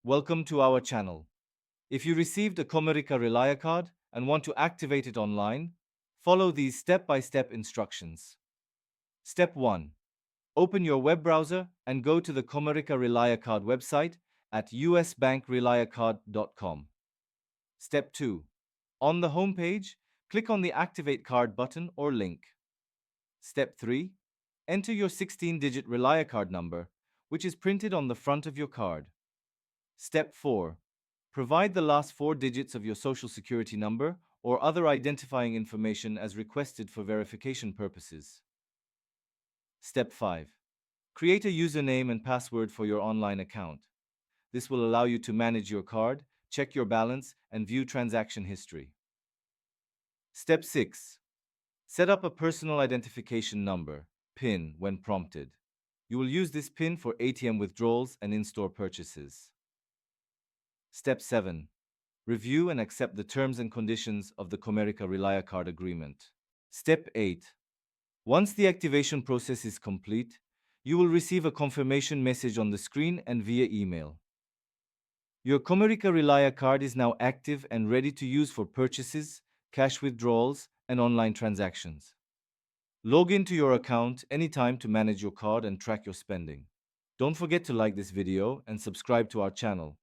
Welcome to our channel. If you received a Comerica ReliaCard and want to activate it online, follow these step-by-step instructions. Step 1. Open your web browser and go to the Comerica ReliaCard website at usbankreliacard.com. Step 2. On the home page, click on the Activate Card button or link. Step 3. Enter your 16-digit ReliaCard number, which is printed on the front of your card. Step 4. Provide the last 4 digits of your Social Security number or other identifying information as requested for verification purposes. Step 5. Create a username and password for your online account. This will allow you to manage your card, check your balance, and view transaction history. Step 6. Set up a personal identification number, PIN, when prompted. You will use this PIN for ATM withdrawals and in-store purchases. Step 7. Review and accept the terms and conditions of the Comerica ReliaCard agreement. Step 8. Once the activation process is complete, you will receive a confirmation message on the screen and via email. Your Comerica ReliaCard is now active and ready to use for purchases, cash withdrawals, and online transactions. Log into your account anytime to manage your card and track your spending. Don't forget to like this video and subscribe to our channel.